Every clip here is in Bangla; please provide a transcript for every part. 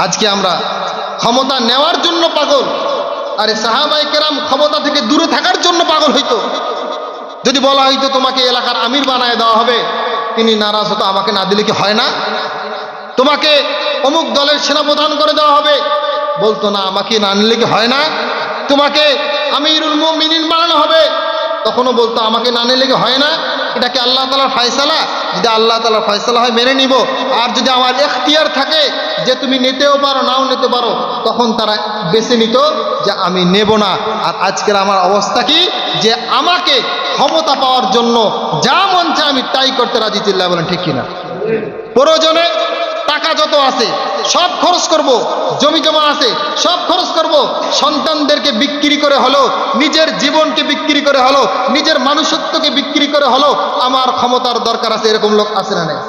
আজকে আমরা ক্ষমতা নেওয়ার জন্য পাগল, আরে সাহাবায়ে কেরাম ক্ষমতা থেকে দূরে থাকার জন্য পাগল হইতো। যদি বলা হইতো তোমাকে এলাকার আমির বানায় দেওয়া হবে, তিনি নারাজ হতো, আমাকে না দিলে কি হয় না? তোমাকে অমুক দলের সেনাপ্রধান করে দেওয়া হবে, বলতো না আমাকে না নিলে কি হয় না? তোমাকে আমিরুল মুমিনিন বানানো হবে, তখনও বলতো আমাকে না নিলে কি হয় না? এটা কি আল্লাহ তাআলার ফয়সালা? যদি আল্লাহ তাআলার ফয়সালা হয় মেনে নিব, আর যদি আমার এখতিয়ার থাকে যে তুমি নিতেও পারো নাও নিতে পারো, তখন তারা বেছে নিত যে আমি নেব না। আর আজকের আমার অবস্থা কি, যে আমাকে ক্ষমতা পাওয়ার জন্য যা মন চায় আমি তাই করতে রাজি। চিল্লায় বলেন ঠিক কিনা? প্রয়োজনে টাকা যত আছে সব খরচ করব, জমি জমা আছে সব খরচ করব, সন্তানদেরকে বিক্রি করে হলো, নিজের জীবনকে বিক্রি করে হলো, নিজের মানুষত্বকে বিক্রি করে হলো আমার ক্ষমতার দরকার আছে। এরকম লোক আছে না নেই?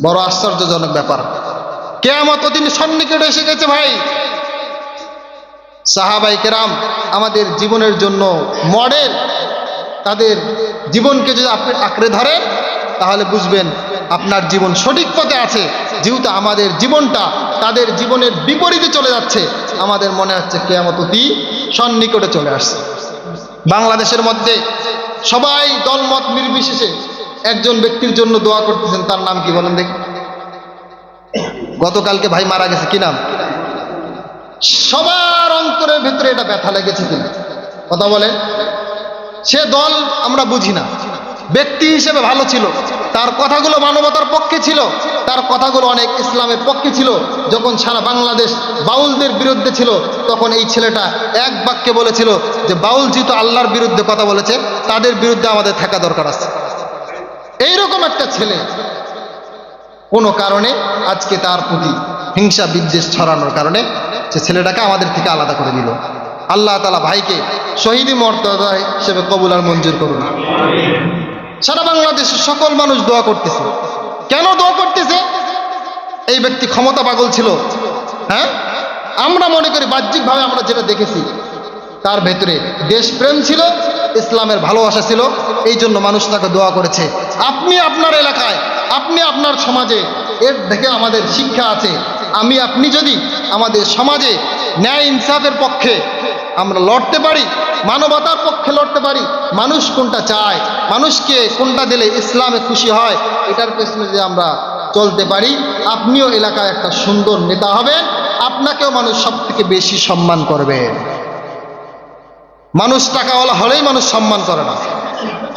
বড় আশ্চর্যজনক ব্যাপার। কিয়ামত দিন সন্নিকটে এসে গেছে ভাই। সাহাবায়ে কেরাম আমাদের জীবনের জন্য মডেল। তাদের জীবনকে যদি আপনি আঁকড়ে ধরেন তাহলে বুঝবেন আপনার জীবন সঠিক পথে আছে। যেহেতু আমাদের জীবনটা তাদের জীবনের বিপরীতে চলে যাচ্ছে, আমাদের মনে হচ্ছে কিয়ামত অতি সন্নিকটে চলে আসছে। বাংলাদেশের মধ্যে সবাই দলমত নির্বিশেষে একজন ব্যক্তির জন্য দোয়া করতেছেন। তার নাম কি বলেন দেখি? গতকালকে ভাই মারা গেছে, কি নাম? সবার অন্তরের ভেতরে এটা ব্যথা লেগেছে কিনা কথা বলেন? সে দল আমরা বুঝি না, ব্যক্তি হিসেবে ভালো ছিল, তার কথাগুলো মানবতার পক্ষে ছিল, তার কথাগুলো অনেক ইসলামের পক্ষে ছিল। যখন সারা বাংলাদেশ বাউলদের বিরুদ্ধে ছিল, তখন এই ছেলেটা এক বাক্যে বলেছিল যে বাউল যেহেতু আল্লাহর বিরুদ্ধে কথা বলেছে, তাদের বিরুদ্ধে আমাদের থাকা দরকার আছে। এইরকম একটা ছেলে কোনো কারণে আজকে তার প্রতি হিংসা বিদ্বেষ ছড়ানোর কারণে সে ছেলেটাকে আমাদের থেকে আলাদা করে দিল। আল্লাহ তাআলা ভাইকে শহীদি মর্যাদা হিসেবে কবুল আর মঞ্জুর করুন। সারা বাংলাদেশের সকল মানুষ দোয়া করতেছে। কেন দোয়া করতেছে? এই ব্যক্তি ক্ষমতা পাগল ছিল। হ্যাঁ, আমরা মনে করি বাহ্যিকভাবে আমরা যেটা দেখেছি, তার ভেতরে দেশপ্রেম ছিল, ইসলামের ভালোবাসা ছিল, এই জন্য মানুষ তাকে দোয়া করেছে। আপনি আপনার এলাকায়, আপনি আপনার সমাজে, এর থেকে আমাদের শিক্ষা আছে। আমি আপনি যদি আমাদের সমাজে ন্যায় ইনসাফের পক্ষে আমরা লড়তে পারি, মানবতার পক্ষে লড়তে পারি, মানুষ কোনটা চায়, মানুষকে কোনটা দিলে ইসলামে খুশি হয়, এটার পেছনে যে আমরা চলতে পারি, আপনিও এলাকায় একটা সুন্দর নেতা হবেন, আপনাকেও মানুষ সব থেকে বেশি সম্মান করবে। মানুষ টাকাওয়ালা হলেই মানুষ সম্মান করে না,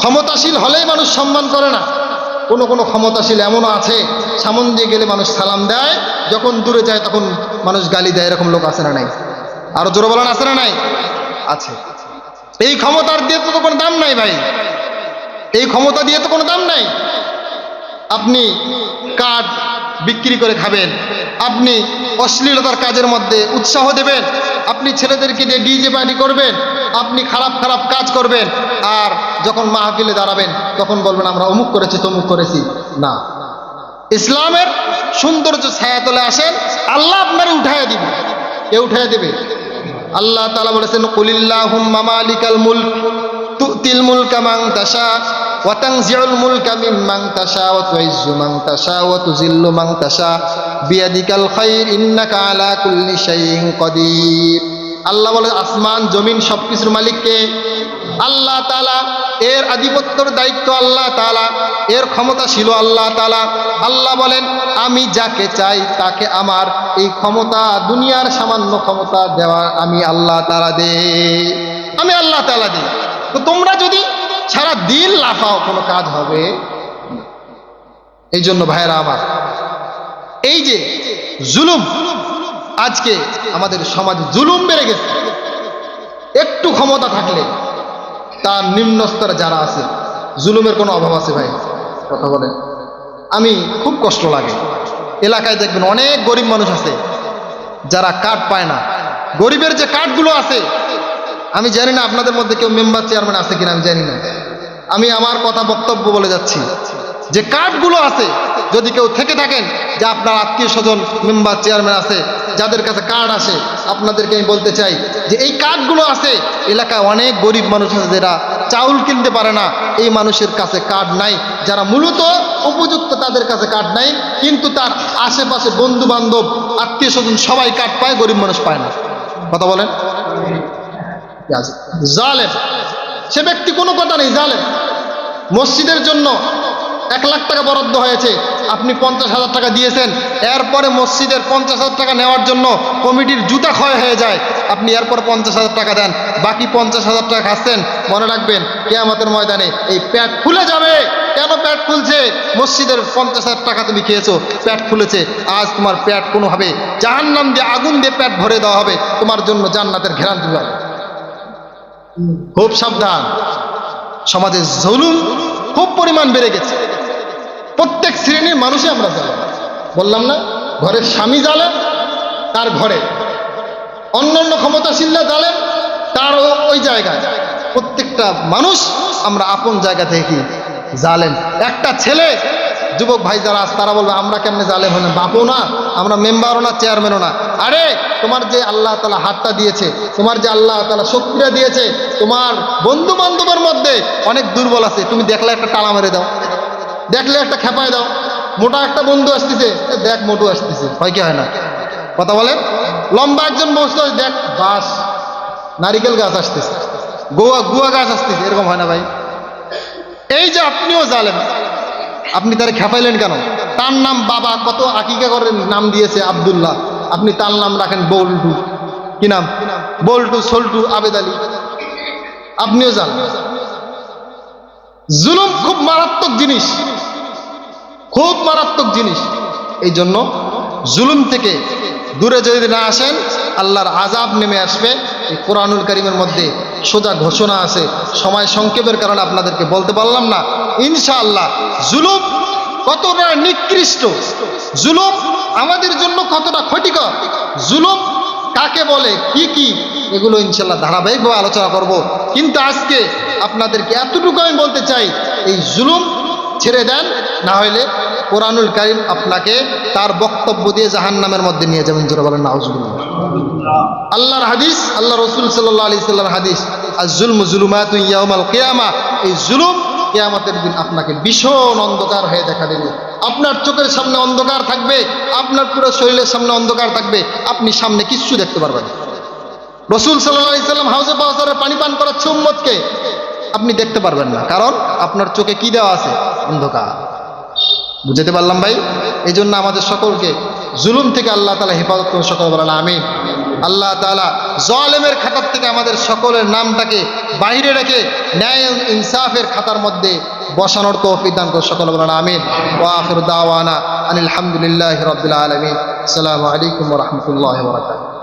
ক্ষমতাশীল হলেই মানুষ সম্মান করে না। কোনো কোনো ক্ষমতাশীল এমনও আছে, সামন দিয়ে গেলে মানুষ সালাম দেয়, যখন দূরে যায় তখন মানুষ গালি দেয়। এরকম লোক আছে না নাই? আরো জোরে বলেন, আছে না নাই? আছে। এই ক্ষমতার দিয়ে তো কোনো দাম নাই ভাই, এই ক্ষমতা দিয়ে তো কোনো দাম নাই। আপনি কার্ড বিক্রি করে খাবেন, আপনি অশ্লীলতার কাজের মধ্যে উৎসাহ দেবেন, আপনি ছেলেদেরকে দিয়ে ডিজে পার্টি করবেন, আপনি খারাপ খারাপ কাজ করবেন, আর যখন মাহফিলে দাঁড়াবেন তখন বলবেন আমরা অমুক করেছি তমুক করেছি। না, ইসলামের সৌন্দর্য ছায়াতলে আসেন, আল্লাহ আপনারে উঠাইয়া দিবে। কে উঠাইয়া দেবে? আল্লাহ তাআলা বলেছেন কুলিল্লাহুম্মা মালিকাল মুলক তুতিল মুলকা মান তাশা ওয়া তানজিউল মুলকা মিম্মান তাশা ওয়া তুইজ্জু মান তাশা ওয়া তুযিল্লু মান তাশা বিয়াদিকাল খায়র ইন্নাকা আলা কুল্লি শাইইন কাদির। আল্লাহ বলে আসমান জমিন সবকিছুর মালিক কে? আল্লাহ তাআলা। এর আধিপত্যের দায়িত্ব আল্লাহ তাআলা, এর ক্ষমতাশীল আল্লাহ তাআলা। আল্লাহ বলেন আমি যাকে চাই তাকে আমার এই ক্ষমতা, দুনিয়ার সামান্য ক্ষমতা দেওয়া আমি আল্লাহ তাআলা দেই, আমি আল্লাহ তাআলা দেই। তো তোমরা যদি সারা দিন লাফাও কোনো কাজ হবে? এই জন্য ভাইরা আমার, এই যে জুলুম, আজকে আমাদের সমাজে জুলুম বেড়ে গেছে। একটু ক্ষমতা থাকলে তার নিম্ন স্তরে যারা আছে, জুলুমের কোনো অভাব আছে ভাই? কথা বলেন। আমি খুব কষ্ট লাগে, এলাকায় দেখবেন অনেক গরিব মানুষ আছে যারা কার্ড পায় না। গরিবের যে কার্ডগুলো আছে, আমি জানি না আপনাদের মধ্যে কেউ মেম্বার চেয়ারম্যান আছে কিনা, আমি জানি না। আমি আমার কথা বক্তব্য বলে যাচ্ছি, যে কার্ডগুলো আছে, যদি কেউ থেকে থাকেন যে আপনার আত্মীয় স্বজন মেম্বার চেয়ারম্যান আছে, যাদের কাছে কার্ড আসে, আপনাদেরকে আমি বলতে চাই যে এই কার্ডগুলো আছে, এলাকায় অনেক গরিব মানুষ আছে যারা চাউল কিনতে পারে না, এই মানুষের কাছে কার্ড নাই, যারা মূলত উপযুক্ত তাদের কাছে কার্ড নাই, কিন্তু তার আশেপাশে বন্ধু বান্ধব আত্মীয় স্বজন সবাই কার্ড পায়, গরিব মানুষ পায় না। কথা বলেন। জালেম সে ব্যক্তি, কোনো কথা নেই, জালেম। মসজিদের জন্য 1 লাখ টাকা বরাদ্দ হয়েছে, আপনি 50,000 টাকা দিয়েছেন, এরপরে মসজিদের 50,000 টাকা নেওয়ার জন্য কমিটির জুতা ক্ষয় হয়ে যায়, আপনি এরপর 50,000 টাকা দেন, বাকি 50,000 টাকা খাচ্ছেন। মনে রাখবেন কিয়ামতের ময়দানে এই পেট ফুলে যাবে। কেন পেট ফুলছে? মসজিদের 50,000 টাকা তুমি খেয়েছো, পেট ফুলেছে। আজ তোমার পেট কোনোভাবে জাহান্নাম দিয়ে, আগুন দিয়ে পেট ভরে দেওয়া হবে, তোমার জন্য জান্নাতের ঘেরান দিবে। খুব সাবধান। সমাজে জুলুম খুব পরিমাণ বেড়ে গেছে, প্রত্যেক শ্রেণীর মানুষই আমরা জালেম। বললাম না, ঘরের স্বামী জালেম, তার ঘরে অন্যান্য ক্ষমতাশীলরা জালেম, তার ওই জায়গায় প্রত্যেকটা মানুষ আমরা আপন জায়গা থেকে কি জালেম। একটা ছেলে, যুবক ভাই যারা আছে তারা বলবে আমরা কেমনে জালেম হলেন, বাপও না, আমরা মেম্বারও না, চেয়ারম্যানও না। আরে তোমার যে আল্লাহ তাআলা হাতটা দিয়েছে, তোমার যে আল্লাহ তাআলা শক্তিটা দিয়েছে, তোমার বন্ধু বান্ধবের মধ্যে অনেক দুর্বল আছে, তুমি দেখলে একটা টালা মেরে দাও, দেখলে একটা খেপায় দাও। মোটা একটা বন্ধু আসতেছে, দেখ মোটু আসতেছে, হয় কি হয় না? কথা বলেন। লম্বা একজন বসতে, দেখ বাস নারিকেল গাছ আসতেছে, গুয়া গাছ আসতেছে, এরকম হয় না ভাই? এই যে আপনিও জালেম, আপনি তারে খেপাইলেন কেন? তার নাম বাবা কত আকিকা করে নাম দিয়েছে আব্দুল্লাহ, আপনি তার নাম রাখেন বল্টু। কি নাম? বল্টু, সল্টু, আবেদ আলী। আপনিও জালেম। জুলুম খুব মারাত্মক জিনিস, খুব মারাত্মক জিনিস। এই জন্য জুলুম থেকে দূরে যদি না আসেন, আল্লাহর আযাব নেমে আসবে। এই কোরআনুল কারীমের মধ্যে সোজা ঘোষণা আছে, সময় সংক্ষেপের কারণে আপনাদেরকে বলতে পারলাম না। ইনশাআল্লাহ জুলুম কতটা নিকৃষ্ট, জুলুম আমাদের জন্য কতটা ক্ষতিকর, জুলুম কাকে বলে, কি এগুলো ইনশাআল্লাহ ধারাবাহিকভাবে আলোচনা করব। কিন্তু আজকে আপনাদেরকে এতটুকু আমি বলতে চাই, এই জুলুম ছেড়ে দেন, না হইলে কোরআনুল কারীম আপনাকে তার বক্তব্য দিয়ে জাহান্নামের মধ্যে নিয়ে যাবেন। জোরে বলেন নাউজুবিল্লাহ। আল্লাহর হাদিস, আল্লাহ রাসূল সাল্লাল্লাহু আলাইহি সাল্লাম হাদিস, আয-যুলমু যুলুমাতুন ইয়াউমাল কিয়ামা, এই জুলুম কিয়ামতের দিন আপনাকে ভীষণ অন্ধকার হয়ে দেখা দেবে। আপনার চোখের সামনে অন্ধকার থাকবে, আপনার পুরো শরীরের সামনে অন্ধকার থাকবে, আপনি সামনে কিচ্ছু দেখতে পারবেন না। রাসূল সাল্লাল্লাহু আলাইহি সাল্লাম হাউজে কাউসারের পানি পান করাচ্ছে উম্মতকে, আপনি দেখতে পারবেন না, কারণ আপনার চোখে কি দেওয়া আছে? অন্ধকার। বুঝতে পারলাম ভাই? এই জন্য আমাদের সকলকে জুলুম থেকে আল্লাহ তাআলা হেফাজত করুন। সকল বলেন আমিন। আল্লাহ তাআলা জালেমের খাতার থেকে আমাদের সকলের নামটাকে বাইরে রেখে ন্যায় ইনসাফের খাতার মধ্যে বসানোর তৌফিক দান করুন। সকল বলেন আমিন। ওয়া আখিরু দাওয়ানা আনিল হামদুলিল্লাহি রাব্বিল আলামিন। আসসালামু আলাইকুম ওয়া রাহমাতুল্লাহি ওয়া বারাকাতুহু।